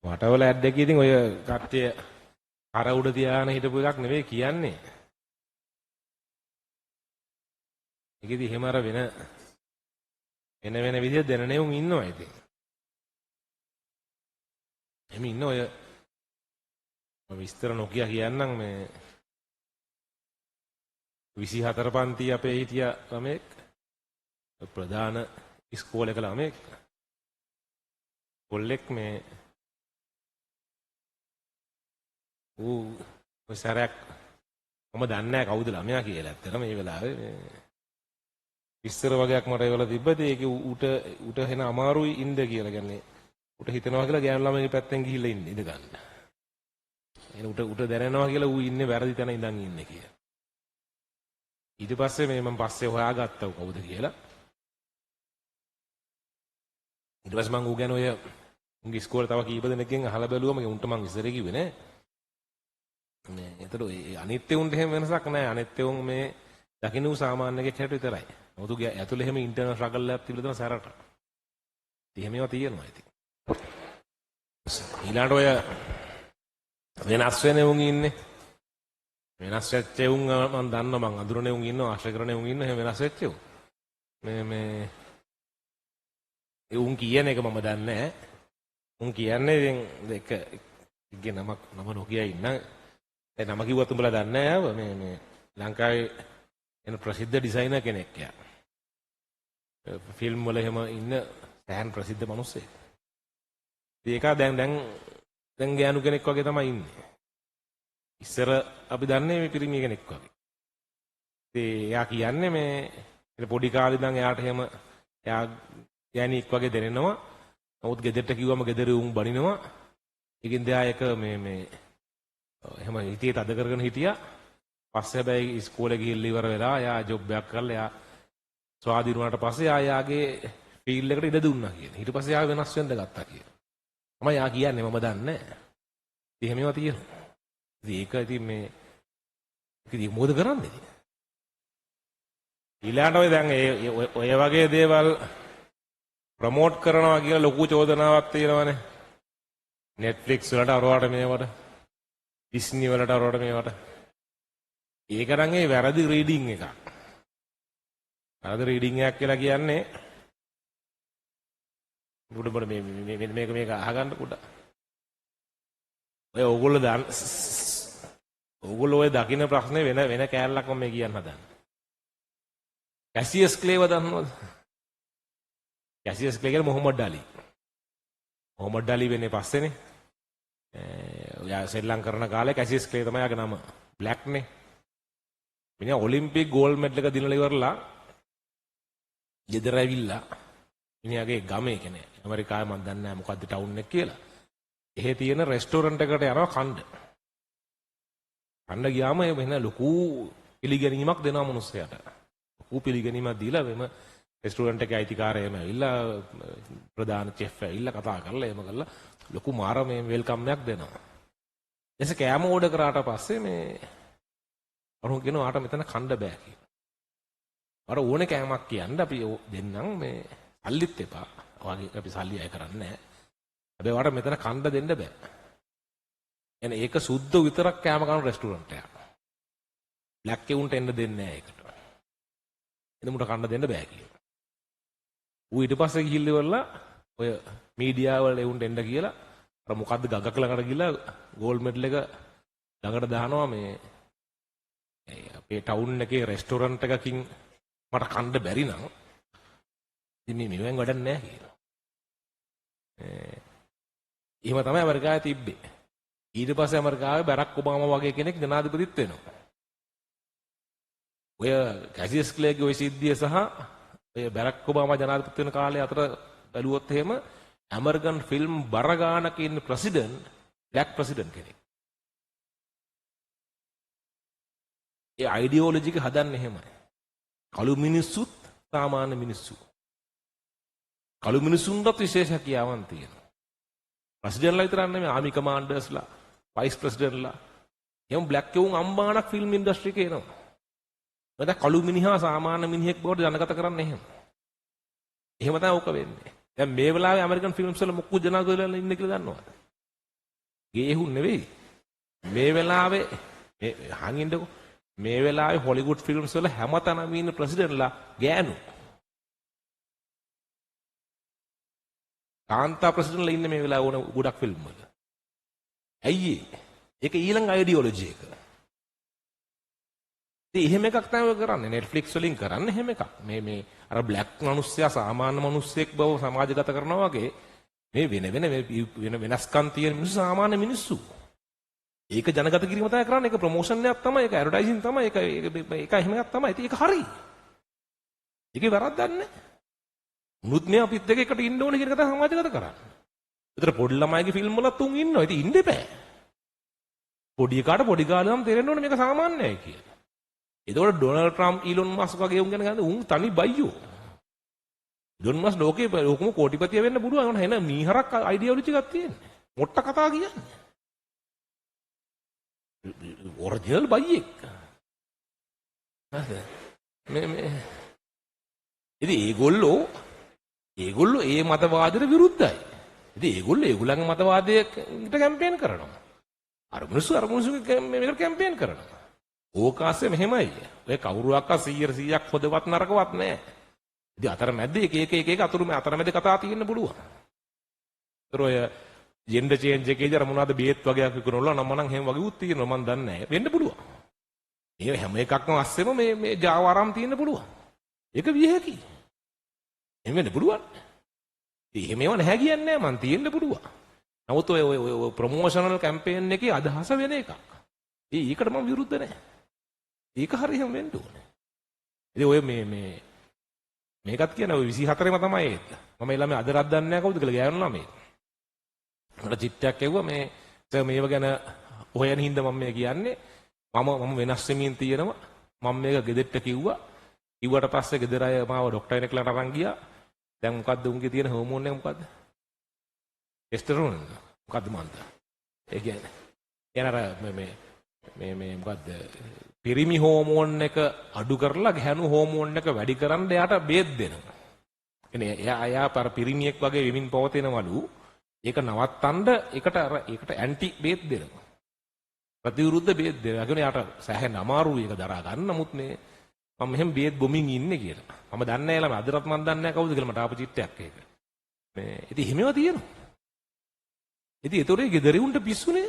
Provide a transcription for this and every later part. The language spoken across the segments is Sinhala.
වටවල ඇඩ් එකේ ඉතින් ඔය කට්ටිය අර උඩ තියාගෙන හිටපු එකක් නෙවෙයි කියන්නේ. ඒකෙදි එහෙම අර වෙන විදිහට දැනනෙවුන් ඉන්නවා ඉතින්. එහෙම ඉන්න ඔය විස්තර නොකිය කියන්නම් මේ 24 පන්ති අපේ හිටිය ළමෙක් ප්‍රධාන ඉස්කෝලේක ළමෙක් කොල්ලෙක් මේ ඌ ඔය සැරයක් මම දන්නේ නැහැ කවුද ළමයා කියලා. ඇත්තටම මේ වෙලාවේ මේ විස්තර වගේක් මට ඒවල තිබ්බද ඒකේ ඌට එන අමාරුයි ඉන්න කියලා. කියන්නේ ඌට හිතනවා කියලා ගෑනු ළමයි පැත්තෙන් ගිහිල්ලා ඉන්න ඉඳ ගන්න. එන ඌට දැනෙනවා කියලා ඌ ඉන්නේ වැරදි තැන ඉඳන් ඉන්නේ කියලා. ඊට පස්සේ මේ මම පස්සේ හොයාගත්තා ඌ කවුද කියලා. ඊට පස්සේ මම ඌ ගැන ඔය උන්ගේ ඉස්කෝලේ තව කීප දෙනෙක්ගෙන් අහලා බැලුවම උන්ට මං ඉස්සරේ කිව්වේ නෑ. මේ ඒතර ඔය අනිත් උන්ට එහෙම වෙනසක් නෑ. අනිත් උන් මේ දකින්න ඌ සාමාන්‍ය කෙනෙක් හැට විතරයි. මොකද ඌගේ ඇතුලේ එහෙම ඉන්ටර්නල් ස්ට්‍රගල් එකක් තිබිලා තියෙන සැරට. එහෙම ඒවා තියෙනවා ඉතින්. ඊළඟට ඔය වෙනස් වෙන උන් ඉන්නේ. වෙනස් වෙච්ච උන් මම දන්නවා මං අඳුරනේ උන් ඉන්නවා ආශ්‍රය කරන උන් ඉන්නවා එහෙම වෙනස් වෙච්ච උන්. මේ ඒ උන් කියන එක මම දන්නේ නැහැ. උන් කියන්නේ ඉතින් එක ඉගේ නම නොකිය ඉන්න. ඒ නම කිව්වත් උඹලා දන්නේ නැහැ මේ ලංකාවේ එන ප්‍රසිද්ධ ඩිසයිනර් කෙනෙක් යා. ෆිල්ම් වල එහෙම ඉන්න සෑහෙන ප්‍රසිද්ධ මිනිස්සෙක්. ඒක දැන් ගෑනු කෙනෙක් වගේ තමයි ඉන්නේ. ඉස්සර අපි දන්නේ මේ පිරිමි කෙනෙක් වගේ. ඉතින් එයා කියන්නේ මේ පොඩි කාලේ ඉඳන් එයාට එහෙම එයා ගෑණියෙක් වගේ දැනෙනවා. නමුත් ගෙදරට කිව්වම ගෙදර උන් බනිනවා. ඒකින් දෙයා එක මේ එහෙම හිතේ තද කරගෙන හිටියා. පස්සේ හැබැයි ඉස්කෝලේ ගිහිල්ලා ඉවර වෙලා එයා ජොබ් එකක් කරලා එයා ස්වාධීන වුණාට පස්සේ එයාගේ ෆීල්ඩ් එකට ඉඩ දුන්නා කියලා. ඊට පස්සේ එයා වෙනස් වෙන්න ගත්තා කියලා. තමයි එයා කියන්නේ මම දන්නේ නැහැ. ඉතින් එහෙම ඒවා තියෙනවා. ඉතින් ඒක ඉතින් මේ ඉතින් මොකද කරන්නේ ඉතින්? ඊළඟට ඔය දැන් ඔය වගේ දේවල් ප්‍රොමෝට් කරනවා කියලා ලොකු චෝදනාවක් තියෙනවානේ. Netflix වලට අරවට මේවට Disney වලට අරවට මේවට. ඒක නම් ඒ වැරදි රීඩින් එකක්. වැරදි රීඩින් එකක් කියලා කියන්නේ බුඩ මේක අහගන්න පුඩ. ඔය ඕගොල්ලෝ ඔය දකින්න ප්‍රශ්නේ වෙන කෑල්ලක් මම කියන්න හදන්නේ. කැසියස් ක්ලේව දන්නවද? කැසියස් ක්ලේ කියන්නේ මොහමඩ් අලි. මොහමඩ් අලි වෙන්නේ පස්සේනේ. ඔයා ශ්‍රී ලංකා කරන කාලේ කැසියස් ක්ලේ තමයි යාගේ නම. බ්ලැක් නේ. මිනිහා ඔලිම්පික් ගෝල්ඩ් මෙඩල් එක දිනලා ඉවරලා ගෙදර ඇවිල්ලා මිනිහාගේ ගමේ කියන්නේ ඇමරිකාවේ මම දන්නේ නැහැ මොකද්ද ටවුන් එක කියලා. එහෙ තියෙන රෙස්ටෝරන්ට් එකට යනවා කන්න. කන්න ගියාම වෙන ලොකු පිළිගැනීමක් දෙනවා මිනිස්සයාට. ලොකු පිළිගැනීමක් දීලා වෙම රෙස්ටෝරන්ට් එකේ අයිතිකාරයම ඇවිල්ලා ප්‍රධාන චෙෆ් ඇවිල්ලා කතා කරලා එහෙම කරලා ලොකු මාර මේ වෙල්කම් එකක් දෙනවා. ඊටසේ කෑම ඕඩර් කරාට පස්සේ මේ අරුන් කියනවා ආට මෙතන කන්න බෑ කියලා. අර ඕනේ කෑමක් කියන්න අපි දෙන්නම් මේ සල්ලිත් එපා. වගේ අපි සල්ලි අය කරන්නේ නැහැ. හැබැයි වාට මෙතන කන්න දෙන්න බෑ. එනේ ඒක සුද්ධ විතරක් කෑම කන රෙස්ටෝරන්ට් එකක්. බ්ලැක් එවුන්ට එන්න දෙන්නේ නැහැ ඒකට. එනමුට කන්න දෙන්න බෑ කියලා. ඌ ඊට පස්සේ ගිහිල්ලා ඉවරලා ඔය මීඩියා වල එවුන්ට එන්න කියලා අර මොකද්ද ගගක ළඟට ගිහලා ගෝල්ඩ් මෙඩල් එක ළඟට දානවා මේ අපේ ටවුන් එකේ රෙස්ටෝරන්ට් එකකින් මට කන්න බැරි නම් ඉතින් මේ මෙවෙන් වැඩක් නැහැ කියලා. එහෙම තමයි ඇමරිකාවේ තිබ්බේ. ඊට පස්සේ ඇමරිකාවේ බැරක් ඔබාමා වගේ කෙනෙක් ජනාධිපතිත් වෙනවා. ඔය කැසියස් ක්ලේගේ ওই සිද්ධිය සහ ඔය බැරක් ඔබාමා ජනාධිපති වෙන කාලේ අතර බැලුවොත් එහෙම ඇමරිකන් ෆිල්ම් බර ගානක ඉන්න ප්‍රෙසිඩන්ට් බ්ලැක් ප්‍රෙසිඩන්ට් කෙනෙක්. ඒ අයිඩියොලොජි එක හදන්නේ එහෙමයි. කළු මිනිස්සුත් සාමාන්‍ය මිනිස්සු. කළු මිනිසුන්ට විශේෂ හැකියාවන් තියෙනවා. ප්‍රෙසිඩන්ට්ලා විතරක් නෙමෙයි ආමි කමාන්ඩර්ස්ලා, වයිස් ප්‍රෙසිඩන්ට්ලා. එහෙනම් බ්ලැක් කෙවුන් අම්බානක් ෆිල්ම් ඉන්ඩස්ට්‍රි එකේ එනවා. මොකද කළු මිනිහා සාමාන්‍ය මිනිහෙක් බවට ජනගත කරන්නේ එහෙම. එහෙම තමයි ඕක වෙන්නේ. දැන් මේ වෙලාවේ ඇමරිකන් ෆිල්ම්ස් වල මොකක්ද ජනාධිපතිවරයලා ඉන්නේ කියලා දන්නවද? ගේහුන් නෙවෙයි. මේ වෙලාවේ හංගින්නකො මේ වෙලාවේ හොලිවුඩ් ෆිල්ම්ස් වල හැමතැනම ඉන්න ප්‍රෙසිඩන්ට්ලා ගෑනු. කාන්තා ප්‍රෙසිඩන්ට්ලා ඉන්නේ මේ වෙලාව ඕන ගොඩක් ෆිල්ම් වල. ඇයි ඒක ඊළඟ අයිඩියොලොජි එක. ඉතින් එහෙම එකක් තමයි කරන්නේ Netflix වලින් කරන්නේ එහෙම එකක්. මේ අර බ්ලැක් මිනිස්සයා සාමාන්‍ය මිනිස්සෙක් බව සමාජගත කරනවා වගේ මේ වෙන වෙනස්කම් තියෙන මිනිස්සු සාමාන්‍ය මිනිස්සු. ඒක ජනගත කිරීම තමයි කරන්නේ. ඒක ප්‍රොමෝෂන් එකක් තමයි. ඒක ඇඩ්වර්ටයිසින් තමයි. ඒක එහෙම එකක් තමයි. ඉතින් ඒක හරි. ඒකේ වැරද්දක් නැහැ. මුත් මේ අපිත් එක්ක එකට ඉන්න ඕනේ කියන එක තමයි සමාජගත කරන්නේ. ඒතර පොඩි ළමයිගේ ෆිල්ම් වලත් උන් ඉන්නවා. ඉතින් ඉන්න එපා. පොඩි එකාට පොඩි කාලේ නම් තේරෙන්න ඕනේ මේක සාමාන්‍යයි කියලා. ඒතකොට ඩොනල්ඩ් ට්‍රම්ප් ඊලොන් මස්ක් වගේ උන් ගැන ගන්න උන් තනි බයියෝ. ඊලොන් මස්ක් ලෝකේ ලොකුම කෝටිපතිය වෙන්න පුළුවන්. එන මීහරක් අයිඩියොලොජි එකක් තියෙන්නේ. මොට්ට කතා කියන්නේ. ඔරිජිනල් බයියෙක්. ඉතින් ඒගොල්ලෝ ඒ මතවාදයට විරුද්ධයි. ඉතින් ඒගොල්ලන්ගේ මතවාදයට කැම්පේන් කරනවා. අර මිනිස්සු මේකට කැම්පේන් කරනවා. ඕකාසේ මෙහෙමයි. ඔය කවුරුවක්වත් 100%ක් හොදවත් නරකවත් නැහැ. ඉතින් අතරමැද එක අතරමැද කතා තියෙන්න පුළුවන්. ඒතර ඔය ජෙන්ඩර් චේන්ජ් එකේදී අර මොනවද බේත් වගේක් විකුණනවා නම් මනම් හැම වගේ උත් තියෙනවා මන් දන්නේ නැහැ. වෙන්න පුළුවන්. මේ හැම එකක්ම අස්සෙම මේ ජාවාරම් තියෙන්න පුළුවන්. ඒක විය හැකියි. එහෙම වෙන්න පුළුවන්. එහෙම ඒවා නැහැ කියන්නේ නැහැ මන් තියෙන්න පුළුවන්. නමුත් ඔය ප්‍රොමෝෂනල් කැම්පේන් එකේ අදහස වෙන එකක්. ඒකට මම විරුද්ධ නැහැ. ඒක හරියම වෙන්න ඕනේ. ඉතින් ඔය මේකත් කියන ඔය 24ම තමයි ඒක. මම ඒ ළමයි අද රත් දන්නේ නැහැ කවුද කියලා ගෑනු ළමයි. මට චිත්තයක් ඇව්වා මේව ගැන හොයන හින්දා මම මේ කියන්නේ මම වෙනස් වෙමින් තියෙනවා. මම මේක ගෙදෙට්ට කිව්වා. කිව්වට පස්සේ ගෙදර අය මාව ડોක්ටර් කෙනෙක්ලට අරන් ගියා. දැන් මොකද්ද උන්ගේ තියෙන හෝමෝන් එක මොකද්ද? ටෙස්ටරෝන් මොකද්ද මන්ද? ඒ කියන්නේ අර මේ මොකද්ද? පිරිමි හෝමෝන් එක අඩු කරලා ගැහණු හෝමෝන් එක වැඩි කරන්න එයාට බේත් දෙනවා. එනේ එයා අර පිරිමියෙක් වගේ වෙමින් පවතිනවලු. ඒක නවත්තන්න ඒකට ඇන්ටි බේත් දෙනවා. ප්‍රතිවිරුද්ධ බේත් දෙනවා. ඒ කියන්නේ යාට සෑහෙන අමාරුයි ඒක දරා ගන්න. නමුත් මේ මම මෙහෙම බේත් බොමින් ඉන්නේ කියලා. මම දන්නේ නැහැ ළම අදටත් මම දන්නේ නැහැ කවුද කියලා මට ආපු චිත්තයක් ඒක. මේ ඉතින් හිමේව තියෙනවා. ඉතින් ඒතරේ ගෙදරින්ට පිස්සුනේ.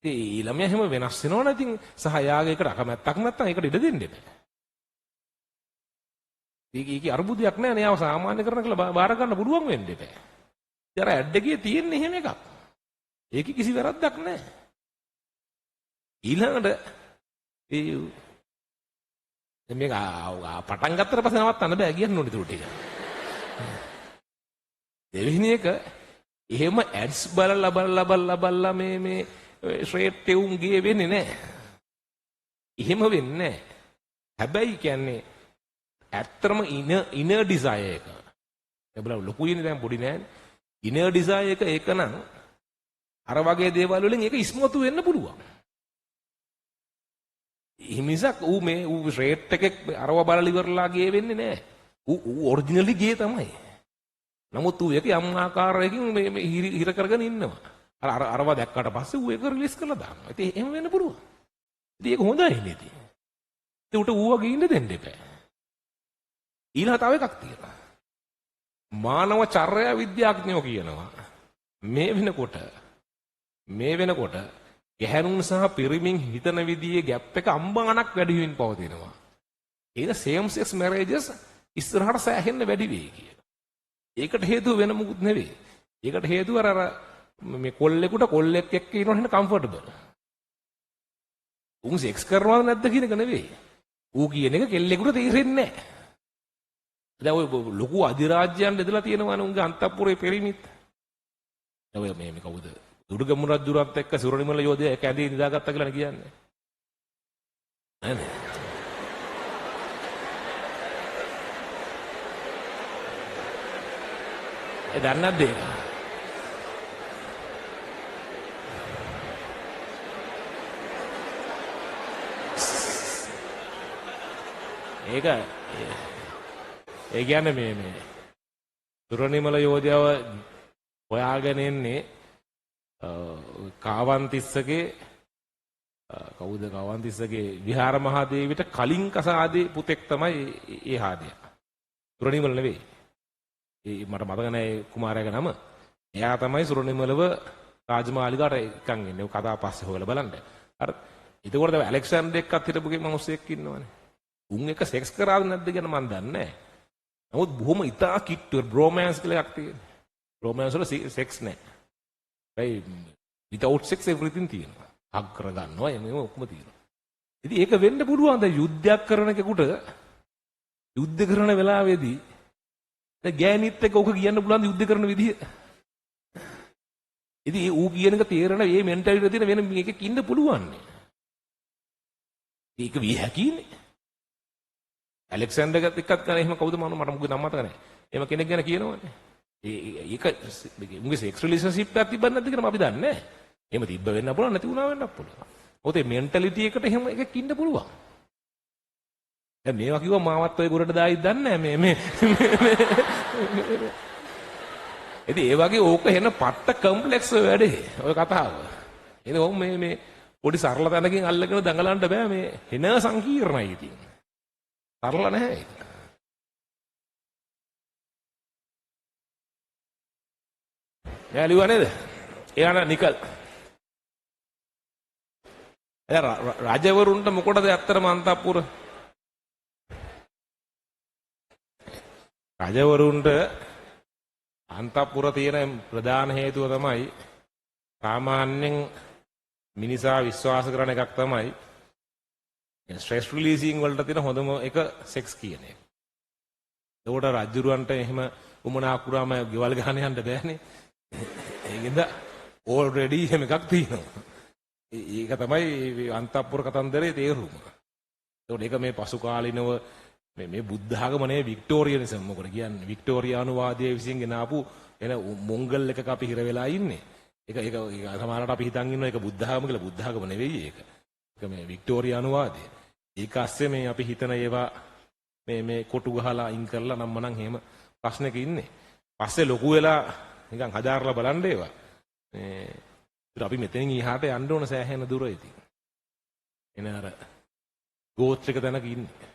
ඉතින් ළමයා හැම වෙනස් වෙනවනේ ඉතින් සහ යාගේ එකට අකමැත්තක් නැත්තම් ඒකට ඉඩ දෙන්න එපා. ඒකේ අරුබුදයක් නැහැ නේ. යාව සාමාන්‍ය කරන කියලා බාර ගන්න පුළුවන් වෙන්න එපා. ඉතින් අර ඇඩ් එකේ තියෙන එහෙම එකක්. ඒකේ කිසි වැරද්දක් නැහැ. ඊළඟට මේක පටන් ගත්තට පස්සේ නවත්තන්න බෑ කියන්න ඕනේ උඩ ටික. දෙවෙනි එක එහෙම ඇඩ්ස් බලලා මේ ස්ට්‍රේට් එවුන්ගේ වෙන්නේ නැහැ. එහෙම වෙන්නේ නැහැ. හැබැයි කියන්නේ ඇත්තම ඉනර් ඩිසයර් එක. ඒ බල ලොකුයිනේ දැන් පොඩි නෑනේ. ඉනර් ඩිසයර් එක ඒක නම් අර වගේ දේවල් වලින් ඒක ඉස්මතු වෙන්න පුළුවන්. හිමිසක් ඌ ස්ට්‍රේට් එකක් අරව බලලා ඉවරලා ගේ වෙන්නේ නැහැ. ඌ ඔරිජිනලි ගේ තමයි. නමුත් ඌ ඒක යම් ආකාරයකින් මේ හිර කරගෙන ඉන්නවා. අරව දැක්කට පස්සේ ඌ ඒක රිලීස් කරලා දානවා. ඉතින් එහෙම වෙන්න පුළුවන්. ඉතින් ඒක හොඳයි නේද? ඉතින් ඌට ඌ වගේ ඉන්න දෙන්න එපා. ඊළඟ තව එකක් තියෙනවා. මානව චර්යා විද්‍යාඥයෝ කියනවා මේ වෙනකොට ගැහැණුන් සහ පිරිමින් හිතන විදිහේ ગેප් එක අම්බාණක් වැඩි වෙමින් පවතිනවා. ඒක සේම් සෙක්ස් මැරේජස් ඉස්සරහට සෑහෙන්න වැඩි වෙයි කියලා. ඒකට හේතුව වෙන මොකුත් නෙවෙයි. ඒකට හේතුව අර මේ කොල්ලෙකුට කොල්ලෙක් එක්ක ඉන්නව හින්න කම්ෆර්ටබල්. උන් සෙක්ස් කරනවද නැද්ද කියන එක නෙවෙයි. ඌ කියන එක කෙල්ලෙකුට තේරෙන්නේ නැහැ. දැන් ඔය ලොකු අධිරාජ්‍යයන් දෙදලා තියෙනවනේ උන්ගේ අන්තපුරේ පෙරිමිත්. දැන් ඔය මේ කවුද? දුර්ගම රජුරත් එක්ක සුරනිමල යෝධයා එක ඇඳේ නිදාගත්තා කියලා කියන්නේ. නේද? ඒ දන්නේ නැද්ද ඒක? ඒක ඒ කියන්නේ මේ සුරනිමල යෝධයාව හොයාගෙන එන්නේ කාවන්තිස්සගේ කවුද කාවන්තිස්සගේ විහාර මහදේවිට කලින් කසාදේ පුතෙක් තමයි ඒ හාදයා. සුරනිමල නෙවෙයි. ඒ මට මතක නැහැ කුමාරයාගේ නම. එයා තමයි සුරනිමලව රාජමාලිගාවට එකන් එන්නේ. ඔය කතාව පස්සේ හොයලා බලන්න. අර ඒකෝර තමයි ඇලෙක්සැන්ඩර් එක්කත් හිටපු මිනිස්සෙක් ඉන්නවනේ. උන් එක සෙක්ස් කරාද නැද්ද කියන මන් දන්නේ නැහැ. නමුත් බොහොම ඉතා කිට්ටු බ්‍රොමෑන්ස් කියලා එකක් තියෙනවා. බ්‍රොමෑන්ස් වල සෙක්ස් නැහැ. ඒ without sex everything තියෙනවා. හග් කර ගන්නවා එමෙම ඔක්කොම තියෙනවා. ඉතින් ඒක වෙන්න පුළුවන්. දැන් යුද්ධයක් කරන කෙනෙකුට යුද්ධ කරන වෙලාවේදී දැන් ගෑනිත් එක්ක ඔක කියන්න පුළුවන් යුද්ධ කරන විදිය. ඉතින් ඌ කියන එක තේරෙන මේ මෙන්ටැලිටි තියෙන වෙන මේකක ඉන්න පුළුවන්. ඒක විය හැකිනේ. ඇලෙක්සැන්ඩර්ගත් එක්කත් කරන එහෙම කවුද මට මොකද නම මතක නැහැ. එහෙම කෙනෙක් ගැන කියනවනේ. ඒක උන්ගේ සෙක්ස් රිලේෂන්ෂිප් එකක් තිබ්බද නැද්ද කියලා අපි දන්නේ නැහැ. එහෙම තිබ්බ වෙන්න පුළුවන් නැති වුණා වෙන්නත් පුළුවන්. මොකද මේ මෙන්ටැලිටි එකට එහෙම එකක් ඉන්න පුළුවන්. දැන් මේවා කිව්වා මාවත් ඔය ගොරට දායිද දන්නේ නැහැ මේ ඉතින් ඒ වගේ ඕක එන පට්ට කම්ප්ලෙක්ස් වැඩේ ඔය කතාව. ඉතින් ඔව් මේ පොඩි සරල තැනකින් අල්ලගෙන දඟලන්න බෑ මේ එන සංකීර්ණයි ඉතින්. සරල නැහැ ඒක. යාළුවා නේද? එයාන නිකල්. රජවරුන්ට මොකටද ඇත්තටම අන්තපුර? රජවරුන්ට අන්තපුර තියෙන ප්‍රධාන හේතුව තමයි සාමාන්‍යයෙන් මිනිසා විශ්වාස කරන එකක් තමයි ස්ට්‍රෙස් රිලීසිං වලට තියෙන හොඳම එක සෙක්ස් කියන එක. ඒකට රජුරවන්ට එහෙම උමනා කුරාම ගෙවල් ගහන යන්න බෑනේ. ඒකෙන්ද ඕල්රෙඩි එහෙම එකක් තියෙනවා. ඒක තමයි අන්තපුර කතන්දරේ තේරුම. ඒකට ඒක මේ පසු කාලිනව මේ බුද්ධ ආගම නේ වික්ටෝරියනිසම් මොකද කියන්නේ වික්ටෝරියානුවාදයේ විසින් ගෙන ආපු එන මොංගල් එකක අපි හිර වෙලා ඉන්නේ. ඒක සමහරවිට අපි හිතන් ඉන්නවා ඒක බුද්ධ ආගම කියලා. බුද්ධ ආගම නෙවෙයි ඒක. ඒක මේ වික්ටෝරියානුවාදය. ඒක ඇස්සේ මේ අපි හිතන ඒවා මේ කොටු ගහලා අයින් කරලා නම් මනම් එහෙම ප්‍රශ්නක ඉන්නේ. පස්සේ ලොකු වෙලා නිකන් හදාarලා බලන්න ඒවා. මේ අපි මෙතනින් එහාට යන්න ඕන සෑහෙන දුර ඉතින්. එන අර ගෝත්‍රික තැනක ඉන්නේ.